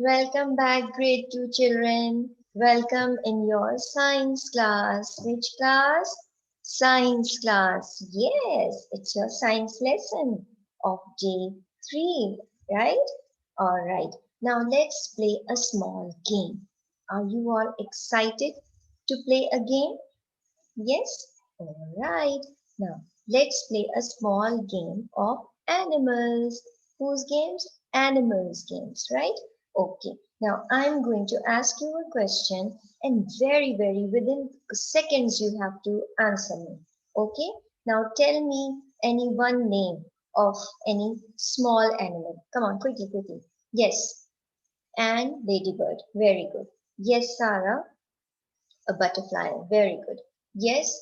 Welcome back, grade 2 children. Welcome in your science class. Which class? Science class. Yes, it's your science lesson of day 3, right? All right. Now let's play a small game. Are you all excited to play a game? Yes? All right. Now, let's play a small game of animals. Whose games? Animals games, right? Okay. Now, I'm going to ask you a question and very within seconds you have to answer me. Okay? Now, tell me any one name of any small animal. Come on, quickly. Yes. And ladybird. Very good. Yes, Sarah. A butterfly. Very good. Yes,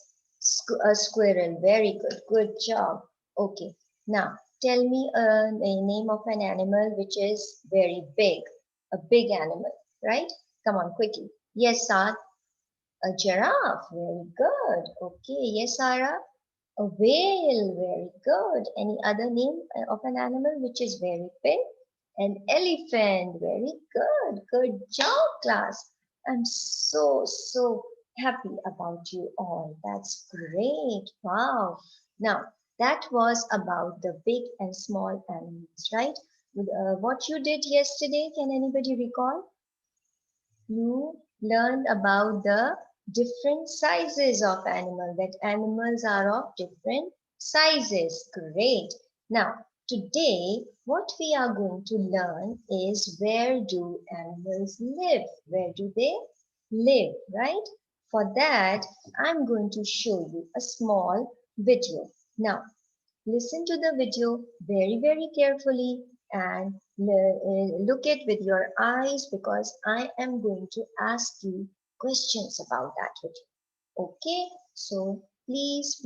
a squirrel. Very good. Good job. Okay. Now, tell me a name of an animal which is very big. A big animal, right? Come on, quickly. Yes, Saad. A giraffe. Very good. Okay. Yes, Sarah. A whale. Very good. Any other name of an animal which is very big? An elephant. Very good. Good job, class. I'm so happy about you all. That's great. Wow. Now, that was about the big and small animals, right? What you did yesterday, can anybody recall? You learned about the different sizes of animal, that animals are of different sizes. Great. Now, today, what we are going to learn is where do animals live? Where do they live, right? For that, I'm going to show you a small video. Now, listen to the video very carefully and look it with your eyes because I am going to ask you questions about that video. Okay, so please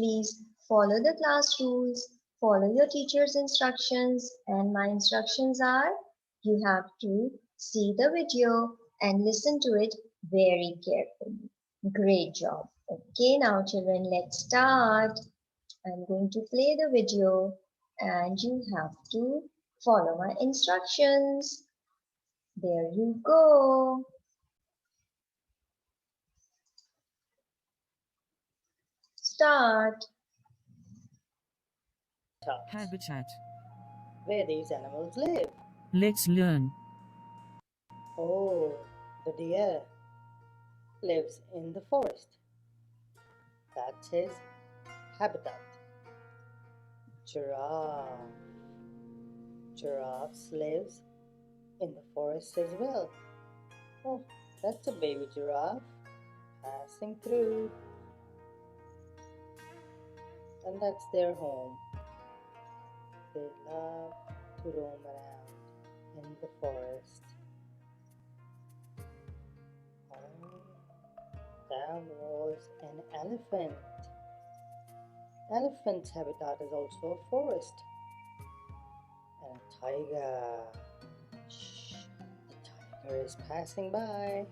follow the class rules, follow your teacher's instructions, and my instructions are you have to see the video and listen to it very carefully. Great job. Okay, now children, let's start. I'm going to play the video and you have to follow my instructions. There you go. Start. Habitat. Where these animals live. Let's learn. Oh, the deer lives in the forest. That's his habitat. Giraffe. Giraffe lives in the forest as well. Oh, that's a baby giraffe passing through, and that's their home. They love to roam around in the forest. Oh, that was an elephant. Elephant's habitat is also a forest. And a tiger. Shh, the tiger is passing by.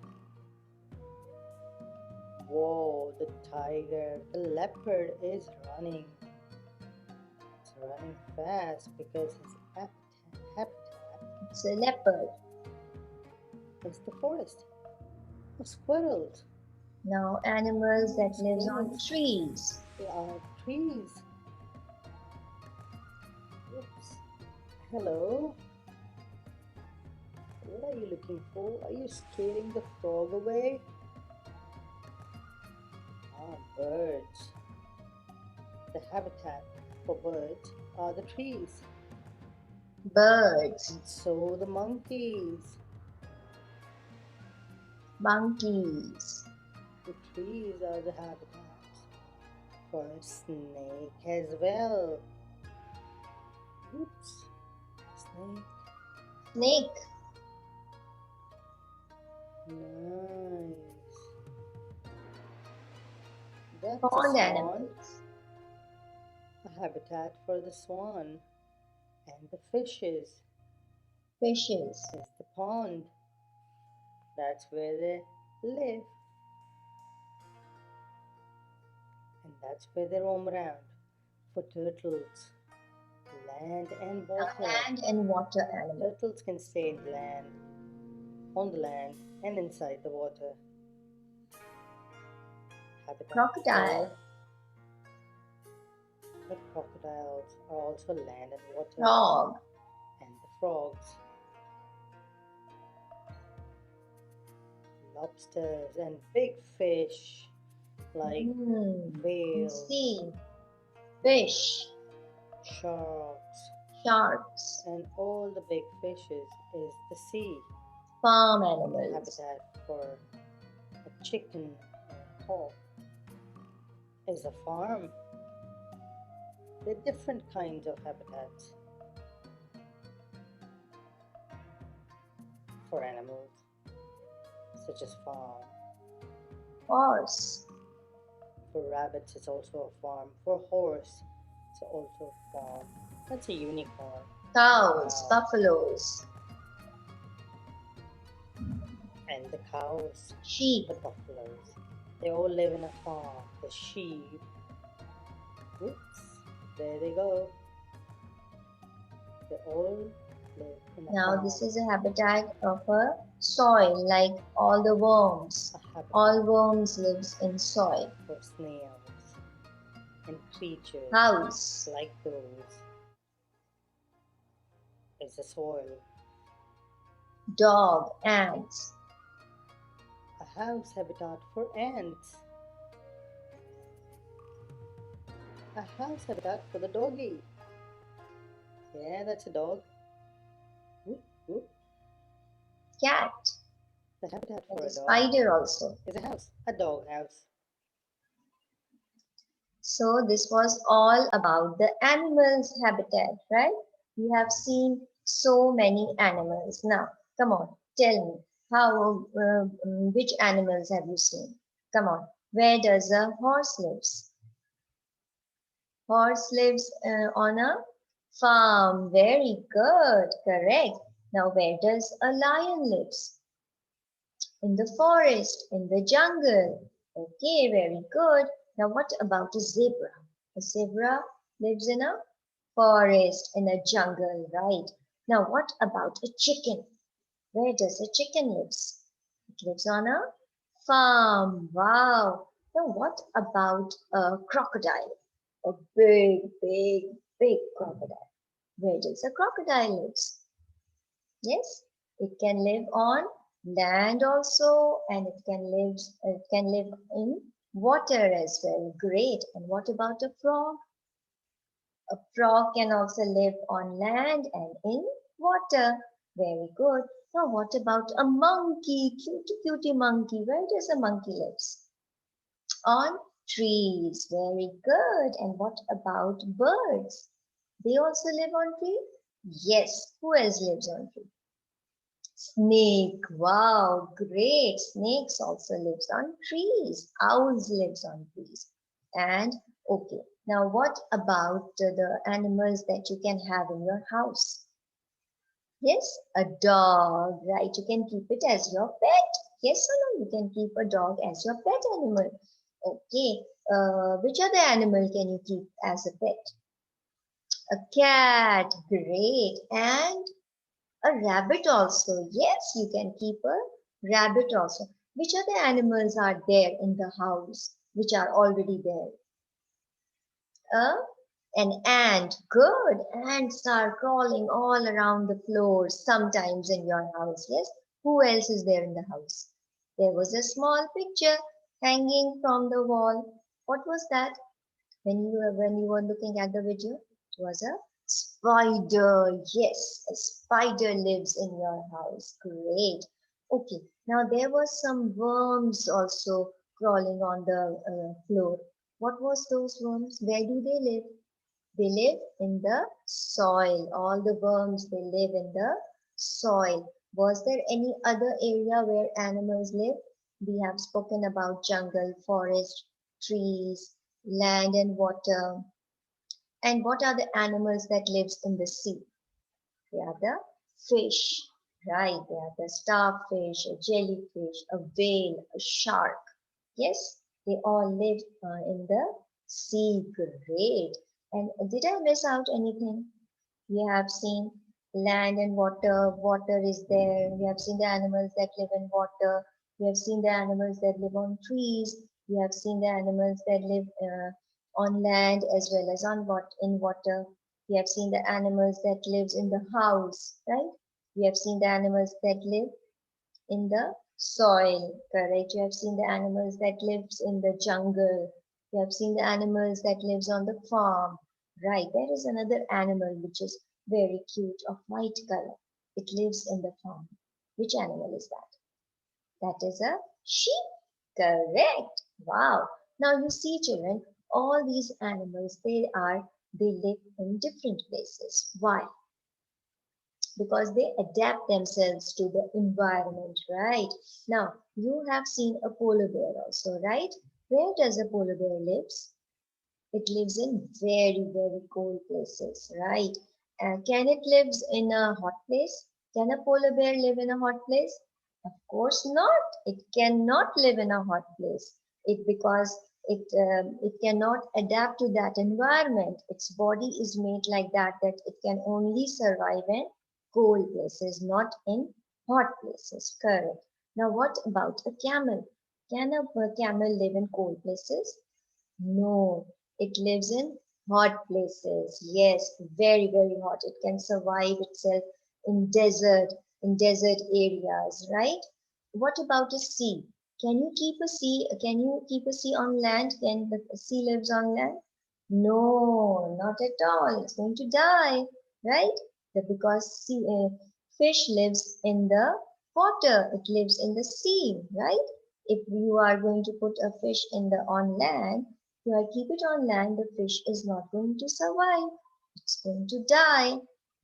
Whoa, the tiger, the leopard is running. It's running fast because his habitat It's a leopard. is the forest of squirrels. Now animals that lives on Squirrels, trees. they are trees. Oops. Hello. What are you looking for? Are you scaring the frog away? Ah, birds. The habitat for birds are the trees. Birds. And so the monkeys. Monkeys. The trees are the habitats for a snake as well. Oops. Snake. Snake. Nice. That's a Pond swan. animals. A habitat for the swan. And the fishes Fishes. is the pond. That's where they live. And that's where they roam around. For turtles, land and Now water. land and water animals. Turtles can stay in land on the land and inside the water. Habitat Crocodile. 4. The crocodiles are also land and water, Frog. and the frogs, lobsters, and big fish like You whales, see. Fish. sharks, Sharks. and all the big fishes is the sea. Farm animals. Habitat for a chicken or hawk is a farm. There are different kinds of habitats for animals, such as farm. Horse. For rabbits, it's also a farm. For horse, it's also a farm. That's a unicorn. Cows. Wow. Buffaloes. And the cows, Sheep. the buffaloes, they all live in a farm. The sheep, whoops, there they go. They all live in a Now farm. this is a habitat of a soil, like all the worms. A habitat All worms lives in soil. for snails and creatures House. like those is the soil. Dog. Ants. A house habitat for ants. A house habitat for the doggy. Yeah, that's a dog. Whoop, whoop. Cat. The habitat And for a a dog spider also. is a house, a dog house. So this was all about the animals' habitat, right? You have seen so many animals. Now, come on, tell me, which animals have you seen? Come on, where does a horse lives? Horse lives on a farm. Very good, correct. Now, where does a lion lives? In the forest, in the jungle. Okay, very good. Now, what about a zebra? A zebra lives in a forest, in a jungle, right? Now, what about a chicken? Where does a chicken lives? It lives on a farm. Wow. Now, what about a crocodile? A big, big, big crocodile. Where does a crocodile lives? Yes, it can live on land also, and it can live in water as well. Great. And what about a frog? A frog can also live on land and in water. Very good. Now what about a monkey? Cutie cutie monkey. Where does a monkey lives? On trees. Very good. And what about birds? They also live on trees? Yes. Who else lives on trees? Snake. Wow, great. Snakes also lives on trees. Owls lives on trees. And okay, now what about the animals that you can have in your house? Yes, a dog, right? You can keep it as your pet. Yes or no? You can keep a dog as your pet animal. Okay, which other animal can you keep as a pet? A cat, great. And a rabbit also. Yes, you can keep a rabbit also. Which other animals are there in the house which are already there? Uh, an ant. Good. Ants are crawling all around the floor sometimes in your house. Yes. Who else is there in the house? There was a small picture hanging from the wall. What was that? When you were looking at the video, it was a spider. Yes, a spider lives in your house. Great. Okay, now there was some worms also crawling on the floor. What was those worms? Where do they live? They live in the soil. All the worms, they live in the soil. Was there any other area where animals live? We have spoken about jungle, forest, trees, land and water. And what are the animals that lives in the sea? They are the fish, right? They are the starfish, a jellyfish, a whale, a shark. Yes, they all live in the sea. Great. And did I miss out anything? You have seen land and water. Water is there. We have seen the animals that live in water. We have seen the animals that live on trees. We have seen the animals that live on land as well as on in water. We have seen the animals that lives in the house, right? We have seen the animals that live in the soil, correct? You have seen the animals that lives in the jungle. You have seen the animals that lives on the farm. Right, there is another animal which is very cute of white color. It lives in the farm. Which animal is that? That is a sheep. Correct. Wow. Now you see children, all these animals, they live in different places. Why? Because they adapt themselves to the environment, right? Now, you have seen a polar bear also, right? Where does a polar bear lives? It lives in very, very cold places, right? Can it live in a hot place? Can a polar bear live in a hot place? Of course not. It cannot live in a hot place. Because it cannot adapt to that environment. Its body is made like that it can only survive in cold places, not in hot places. Correct. Now, what about a camel? Can a camel live in cold places? No, it lives in hot places. Yes, very, very hot. It can survive itself in desert areas, right? What about a sea? Can you keep a sea on land? Can the sea lives on land? No, not at all. It's going to die, right? Because fish lives in the water. It lives in the sea, right? If you are going to put a fish in the on land, if I keep it on land, the fish is not going to survive. It's going to die.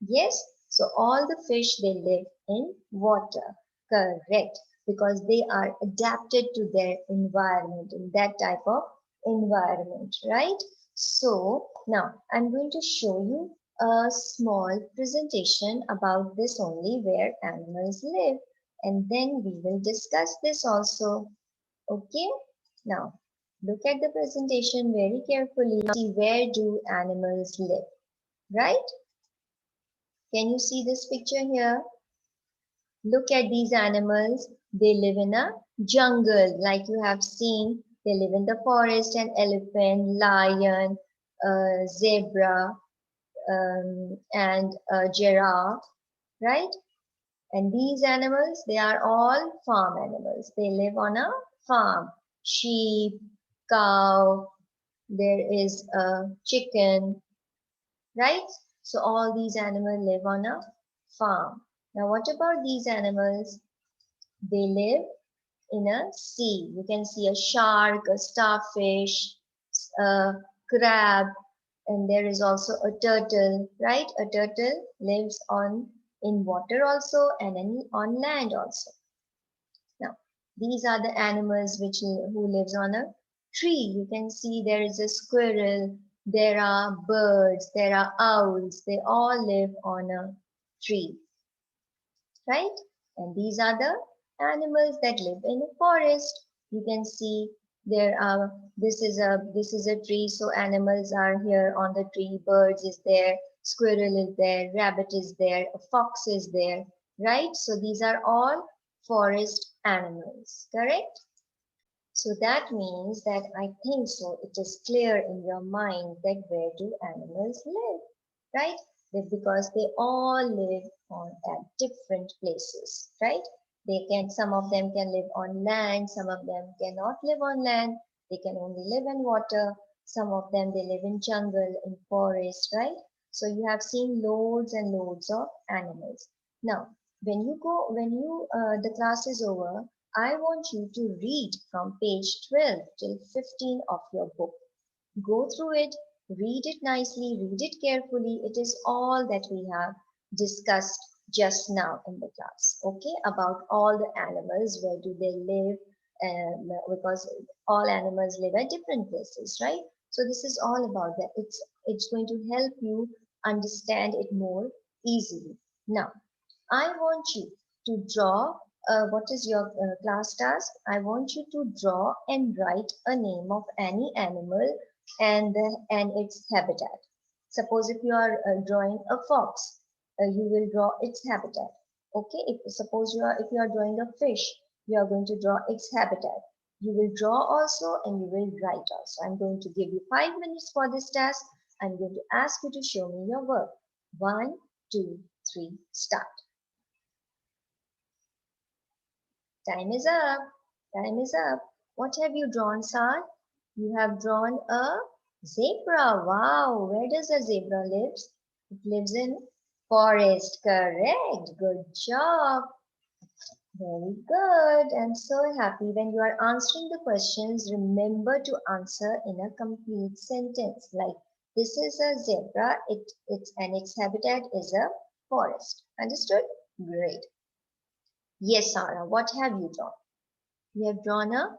Yes, so all the fish they live in water. Correct. Because they are adapted to their environment, in that type of environment, right? So now I'm going to show you a small presentation about this only where animals live, and then we will discuss this also. Okay, now look at the presentation very carefully. See, where do animals live, right? Can you see this picture here? Look at these animals. They live in a jungle, like you have seen. They live in the forest. An elephant, lion, zebra, and a giraffe, right? And these animals, they are all farm animals. They live on a farm. Sheep, cow, there is a chicken, right? So all these animals live on a farm. Now what about these animals? They live in a sea. You can see a shark, a starfish, a crab, and there is also a turtle, right? A turtle lives on in water also and on land also. Now, these are the animals who lives on a tree. You can see there is a squirrel, there are birds, there are owls. They all live on a tree, right? And these are the animals that live in a forest. You can see there are this is a tree, so animals are here on the tree. Birds is there, squirrel is there, rabbit is there, a fox is there, right? So these are all forest animals, correct? So that means that I think so it is clear in your mind that where do animals live, right? Because they all live on at different places, right? Some of them can live on land, some of them cannot live on land, they can only live in water, some of them they live in jungle, in forest, right? So you have seen loads and loads of animals. Now, the class is over, I want you to read from page 12 till 15 of your book. Go through it, read it nicely, read it carefully. It is all that we have discussed just now in the class. Okay, about all the animals, where do they live? Because all animals live at different places, right? So this is all about that. It's going to help you understand it more easily. Now, I want you to draw. What is your class task? I want you to draw and write a name of any animal and its habitat. Suppose if you are drawing a fox, you will draw its habitat. Okay, if you are drawing a fish, you are going to draw its habitat. You will draw also and you will write also. I'm going to give you 5 minutes for this task. I'm going to ask you to show me your work. 1, 2, 3, start. Time is up. Time is up. What have you drawn, Saad? You have drawn a zebra. Wow, where does a zebra live? It lives in forest. Correct. Good job. Very good. I'm so happy. When you are answering the questions, remember to answer in a complete sentence. Like, this is a zebra. Its habitat is a forest. Understood? Great. Yes, Sarah, what have you drawn? You have drawn a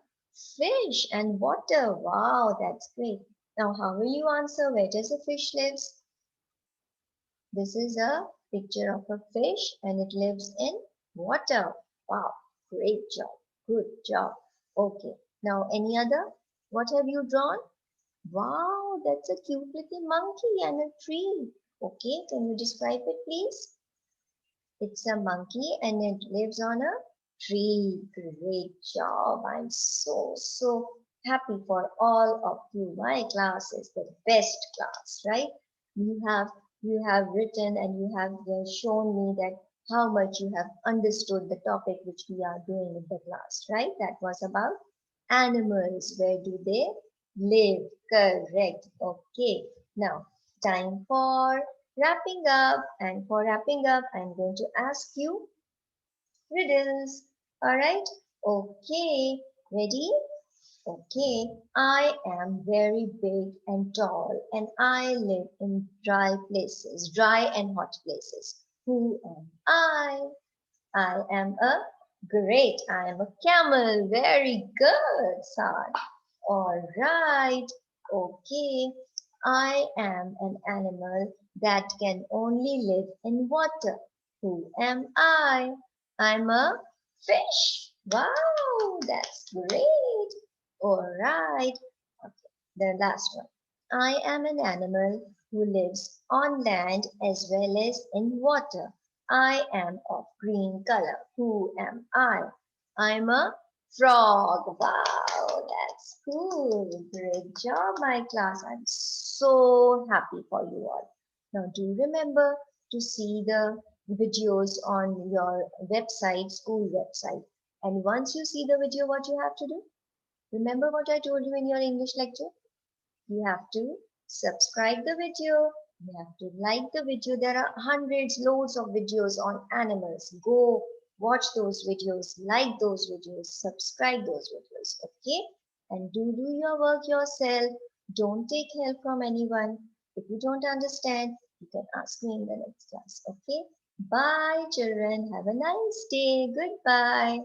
fish and water. Wow, that's great. Now, how will you answer? Where does a fish live? This is a picture of a fish and it lives in water. Wow, great job. Good job. Okay, now any other? What have you drawn? Wow, that's a cute little monkey and a tree. Okay, can you describe it, please? It's a monkey and it lives on a tree. Great job. I'm so happy for all of you. My class is the best class, right? You have you have written and you have shown me that how much you have understood the topic which we are doing in the class, right? That was about animals. Where do they live? Correct. Okay. Now, time for wrapping up. And for wrapping up, I'm going to ask you riddles. All right? Okay. Ready? Okay. I am very big and tall, and I live in dry and hot places. Who am I? I am a great. I am a camel. Very good, son. All right. Okay. I am an animal that can only live in water. Who am I? I'm a fish. Wow, that's great. All right. Okay. The last one. I am an animal who lives on land as well as in water. I am of green color. Who am I? I'm a frog. Wow, that's cool. Great job, my class. I'm so happy for you all. Now, do remember to see the videos on your website, school website. And once you see the video, what you have to do? Remember what I told you in your English lecture? You have to subscribe the video. You have to like the video. There are hundreds, loads of videos on animals. Go watch those videos, like those videos, subscribe those videos. Okay? And do your work yourself. Don't take help from anyone. If you don't understand, you can ask me in the next class. Okay? Bye, children. Have a nice day. Goodbye.